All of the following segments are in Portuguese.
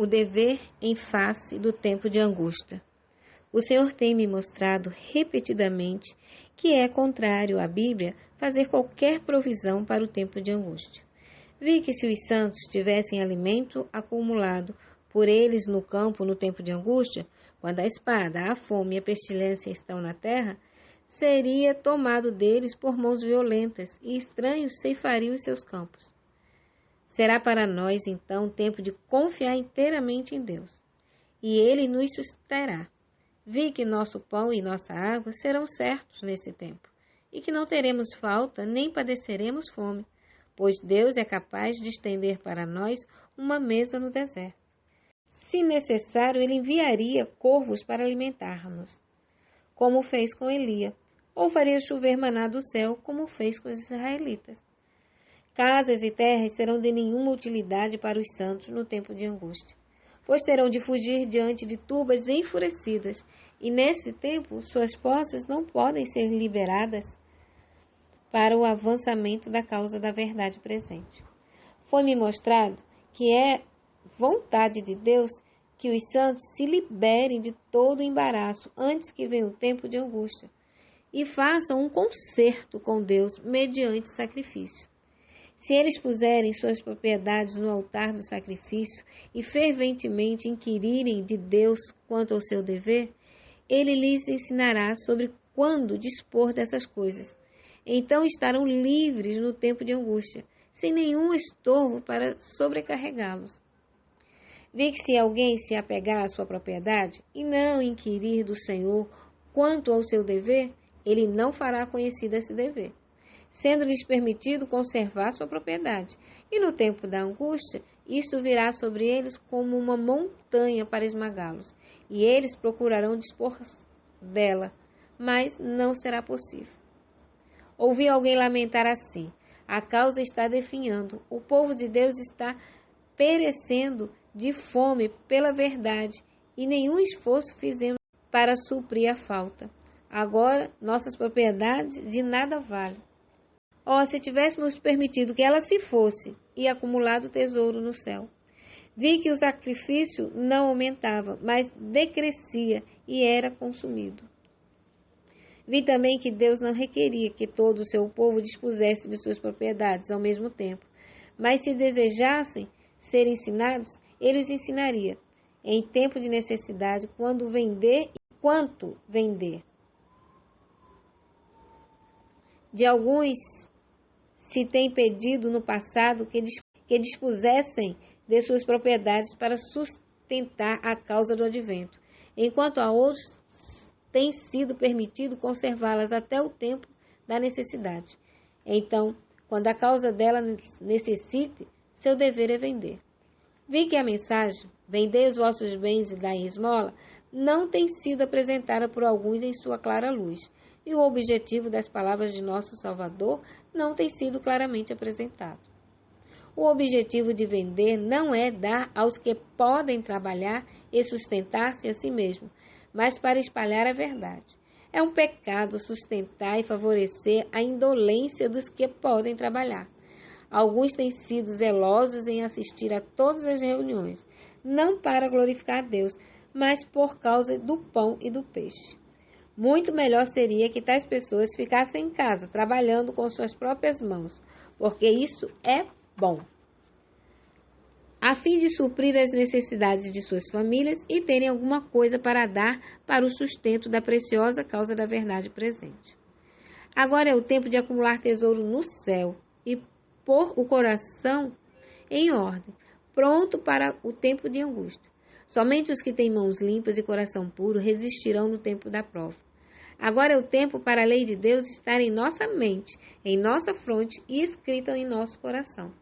O dever em face do tempo de angústia. O Senhor tem me mostrado repetidamente que é contrário à Bíblia fazer qualquer provisão para o tempo de angústia. Vi que se os santos tivessem alimento acumulado por eles no campo no tempo de angústia, quando a espada, a fome e a pestilência estão na terra, seria tomado deles por mãos violentas e estranhos ceifariam os seus campos. Será para nós, então, tempo de confiar inteiramente em Deus, e Ele nos susterá. Vi que nosso pão e nossa água serão certos nesse tempo, e que não teremos falta nem padeceremos fome, pois Deus é capaz de estender para nós uma mesa no deserto. Se necessário, Ele enviaria corvos para alimentar-nos, como fez com Elia, ou faria chover maná do céu, como fez com os israelitas. Casas e terras serão de nenhuma utilidade para os santos no tempo de angústia, pois terão de fugir diante de turbas enfurecidas, e nesse tempo suas posses não podem ser liberadas para o avançamento da causa da verdade presente. Foi-me mostrado que é vontade de Deus que os santos se liberem de todo o embaraço antes que venha o tempo de angústia e façam um concerto com Deus mediante sacrifício. Se eles puserem suas propriedades no altar do sacrifício e ferventemente inquirirem de Deus quanto ao seu dever, Ele lhes ensinará sobre quando dispor dessas coisas. Então estarão livres no tempo de angústia, sem nenhum estorvo para sobrecarregá-los. Vi que se alguém se apegar à sua propriedade e não inquirir do Senhor quanto ao seu dever, Ele não fará conhecido esse dever, sendo-lhes permitido conservar sua propriedade. E no tempo da angústia, isto virá sobre eles como uma montanha para esmagá-los, e eles procurarão dispor dela, mas não será possível. Ouvi alguém lamentar assim: a causa está definhando, o povo de Deus está perecendo de fome pela verdade, e nenhum esforço fizemos para suprir a falta. Agora, nossas propriedades de nada valem. Se tivéssemos permitido que ela se fosse e acumulado tesouro no céu. Vi que o sacrifício não aumentava, mas decrescia e era consumido. Vi também que Deus não requeria que todo o seu povo dispusesse de suas propriedades ao mesmo tempo, mas se desejassem ser ensinados, Ele os ensinaria, em tempo de necessidade, quando vender e quanto vender. De alguns se tem pedido no passado que dispusessem de suas propriedades para sustentar a causa do advento, enquanto a outros tem sido permitido conservá-las até o tempo da necessidade. Então, quando a causa dela necessite, seu dever é vender. Vi que a mensagem, vendei os vossos bens e dai esmola, não tem sido apresentada por alguns em sua clara luz, e o objetivo das palavras de nosso Salvador não tem sido claramente apresentado. O objetivo de vender não é dar aos que podem trabalhar e sustentar-se a si mesmo, mas para espalhar a verdade. É um pecado sustentar e favorecer a indolência dos que podem trabalhar. Alguns têm sido zelosos em assistir a todas as reuniões, não para glorificar a Deus, mas por causa do pão e do peixe. Muito melhor seria que tais pessoas ficassem em casa, trabalhando com suas próprias mãos, porque isso é bom, a fim de suprir as necessidades de suas famílias e terem alguma coisa para dar para o sustento da preciosa causa da verdade presente. Agora é o tempo de acumular tesouro no céu e pôr o coração em ordem, pronto para o tempo de angústia. Somente os que têm mãos limpas e coração puro resistirão no tempo da prova. Agora é o tempo para a lei de Deus estar em nossa mente, em nossa fronte e escrita em nosso coração.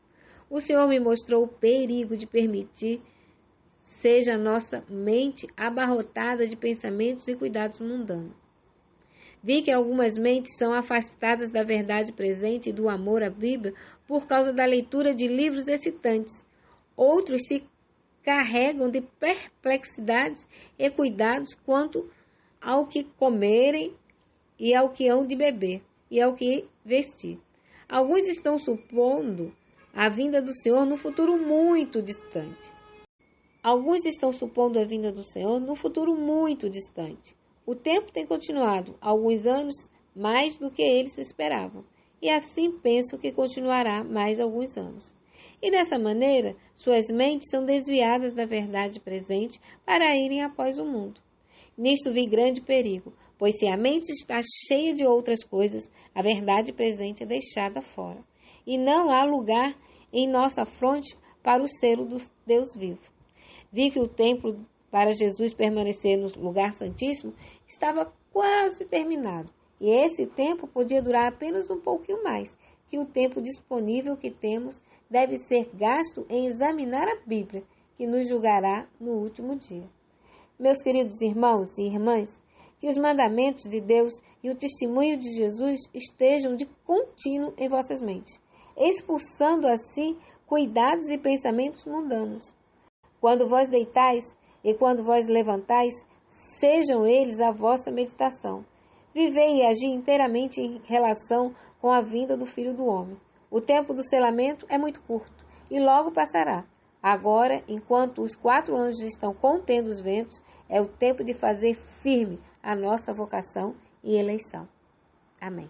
O Senhor me mostrou o perigo de permitir seja nossa mente abarrotada de pensamentos e cuidados mundanos. Vi que algumas mentes são afastadas da verdade presente e do amor à Bíblia por causa da leitura de livros excitantes. Outros se carregam de perplexidades e cuidados quanto ao que comerem e ao que hão de beber e ao que vestir. Alguns estão supondo a vinda do Senhor no futuro muito distante. Alguns estão supondo a vinda do Senhor no futuro muito distante. O tempo tem continuado alguns anos mais do que eles esperavam, e assim pensam que continuará mais alguns anos. E dessa maneira, suas mentes são desviadas da verdade presente para irem após o mundo. Nisto vi grande perigo, pois se a mente está cheia de outras coisas, a verdade presente é deixada fora, e não há lugar em nossa fronte para o selo do Deus vivo. Vi que o templo para Jesus permanecer no lugar santíssimo estava quase terminado, e esse tempo podia durar apenas um pouquinho mais, que o tempo disponível que temos deve ser gasto em examinar a Bíblia, que nos julgará no último dia. Meus queridos irmãos e irmãs, que os mandamentos de Deus e o testemunho de Jesus estejam de contínuo em vossas mentes, expulsando assim cuidados e pensamentos mundanos. Quando vós deitais e quando vós levantais, sejam eles a vossa meditação. Vivei e agi inteiramente em relação com a vinda do Filho do Homem. O tempo do selamento é muito curto e logo passará. Agora, enquanto os 4 anjos estão contendo os ventos, é o tempo de fazer firme a nossa vocação e eleição. Amém.